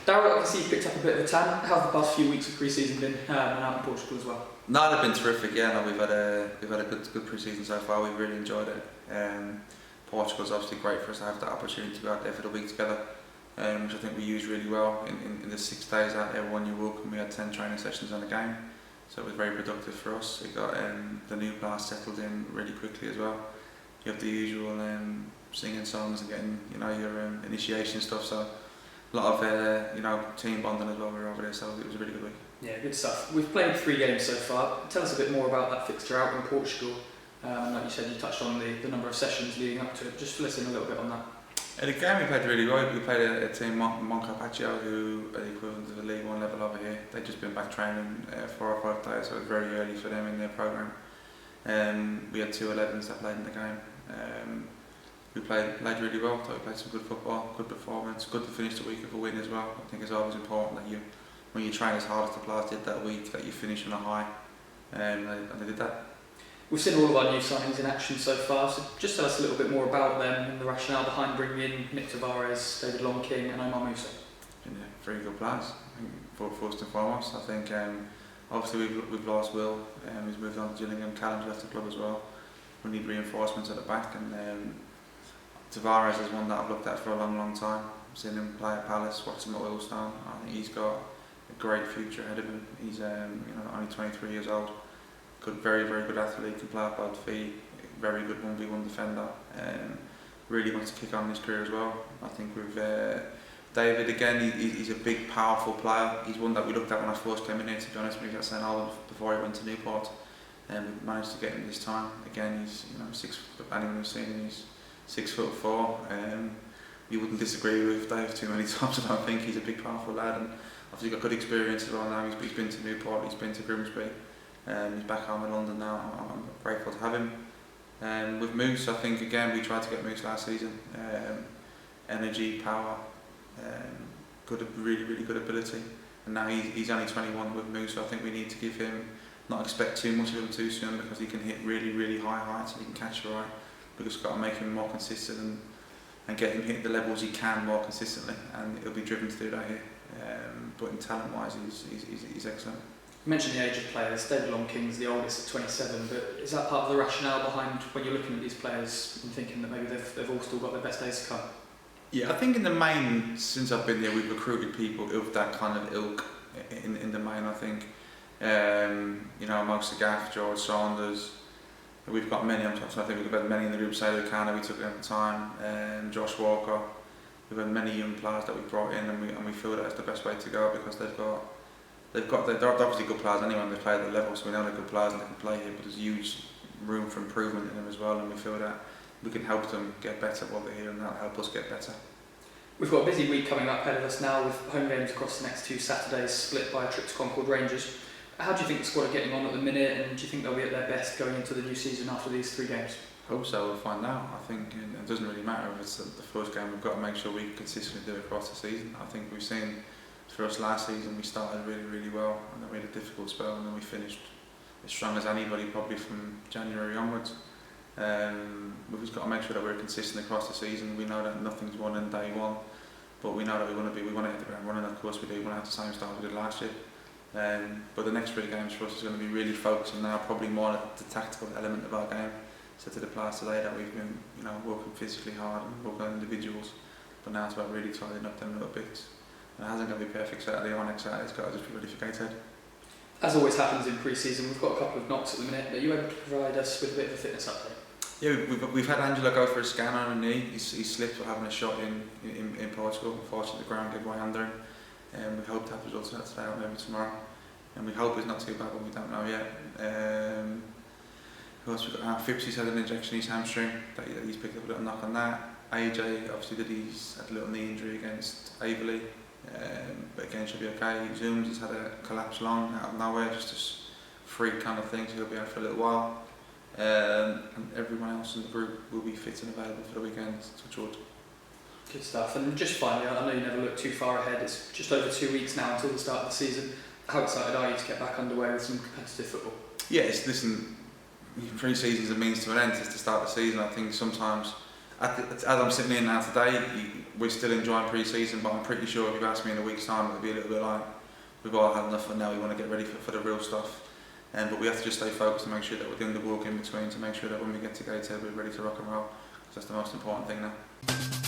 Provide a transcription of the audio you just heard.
Daryl, obviously you picked up a bit of a tan. How have the past few weeks of pre-season been and out in Portugal as well? No, they've been terrific. Yeah, no, we've had a good pre-season so far. We've really enjoyed it. Portugal's obviously great for us to have that opportunity to go out there for the week together, which I think we used really well. In the 6 days out there, 1 year walk, and we had 10 training sessions on the game, so it was very productive for us. We got the new players settled in really quickly as well. You have the usual singing songs and getting your initiation stuff. So a lot of team bonding as well. We were over there, so it was a really good week. Yeah, good stuff. We've played 3 games so far. Tell us a bit more about that fixture out in Portugal. Like you said, you touched on the number of sessions leading up to it. Just fill us in a little bit on that. The game we played really well. We played a team, Moncarpaccio, who are the equivalent of the League 1 level over here. They've just been back training 4 or 5 days, so it was very early for them in their programme. We had 2 11s that played in the game. We played really well. Thought we played some good football, good performance, good to finish the week with a win as well. I think it's always important that when you train as hard as the players did that week, that you finish on a high, and they did that. We've seen all of our new signings in action so far, so just tell us a little bit more about them and the rationale behind bringing in Nick Tavares, David Longking and Omar Musa. Yeah, 3 good players, first and foremost. I think obviously we've lost Will, he's moved on to Gillingham, Callum's left the club as well. We need reinforcements at the back, and Tavares is one that I've looked at for a long time. I've seen him play at Palace, watched him at Willstone. I think he's got a great future ahead of him. He's only 23 years old. Very good athlete, can play at both feet, very good 1v1 defender. Really wants to kick on in his career as well. I think with David, again, he's a big, powerful player. He's one that we looked at when I first came in here, to be honest with you, at St Albans before he went to Newport. And we managed to get him this time. Again, he's 6 foot, anyone who's seen him, he's 6'4". You wouldn't disagree with Dave too many times. I don't think he's a big, powerful lad, and obviously got good experience as well now. He's been to Newport, he's been to Grimsby. He's back home in London now. I'm grateful to have him. With Moose, I think again we tried to get Moose last season. Energy, power, really good ability. And now he's only 21 with Moose, so I think we need to give him, not expect too much of him too soon, because he can hit really high heights and he can catch the right. We've just got to make him more consistent and get him hitting the levels he can more consistently, and he'll be driven to do that here. But in talent-wise, he's excellent. You mentioned the age of players. David Longking's the oldest at 27, but is that part of the rationale behind when you're looking at these players and thinking that maybe they've all still got their best days to come? Yeah, I think in the main, since I've been here, we've recruited people of that kind of ilk in the main, I think. Amongst the Gaff, George Saunders, we've got many, I think we've had many in the group, Sadie Kana, we took it at the time, Josh Walker. We've had many young players that we've brought in, and we feel that it's the best way to go, because they're obviously good players anyway, and they play at the level, so we know they're good players and they can play here, but there's huge room for improvement in them as well, and we feel that we can help them get better while they're here, and that'll help us get better. We've got a busy week coming up ahead of us now, with home games across the next 2 Saturdays, split by a trip to Concord Rangers. How do you think the squad are getting on at the minute, and do you think they'll be at their best going into the new season after these 3 games? I hope so, we'll find out. I think it doesn't really matter if it's the first game, we've got to make sure we consistently do it across the season. I think we've seen, for us last season, we started really well, and then we had a difficult spell, and then we finished as strong as anybody probably from January onwards. We've just got to make sure that we're consistent across the season. We know that nothing's won in day one, but we know that we want to hit the ground running. Of course we do. We want to have the same start we did last year. But the next 3 games for us is going to be really focusing now, probably more on the tactical element of our game. So to the players today that we've been, working physically hard and working on individuals, but now it's about really tidying up them little bits. And it hasn't got to be perfect Saturday or next Saturday. It's got to just be ready for Gateshead. As always happens in pre-season, we've got a couple of knocks at the minute. Are you able to provide us with a bit of a fitness update? Yeah, we've had Angelo go for a scan on a knee. He slipped while having a shot in Portugal. Unfortunately, the ground gave way under him. We hope to have results of that today or maybe tomorrow. And we hope it's not too bad, but we don't know yet. Who else we've got? Phipps, he's had an injection in his hamstring. He's picked up a little knock on that. AJ, obviously, he's had a little knee injury against Averley. But again, should be okay. Zooms, he's had a collapse lung out of nowhere, just a freak kind of thing, so he'll be out for a little while. And everyone else in the group will be fit and available for the weekend, touch wood. Good stuff. And just finally, I know you never look too far ahead, it's just over 2 weeks now until the start of the season. How excited are you to get back underway with some competitive football? Yes, listen, pre-season's a means to an end, it's to start the season. I think sometimes as I'm sitting here now today, we're still enjoying pre-season, but I'm pretty sure if you ask me in a week's time, it'll be a little bit like we've all had enough and now we want to get ready for the real stuff. But we have to just stay focused and make sure that we're doing the work in between to make sure that when we get to Gateshead we're ready to rock and roll. That's the most important thing now.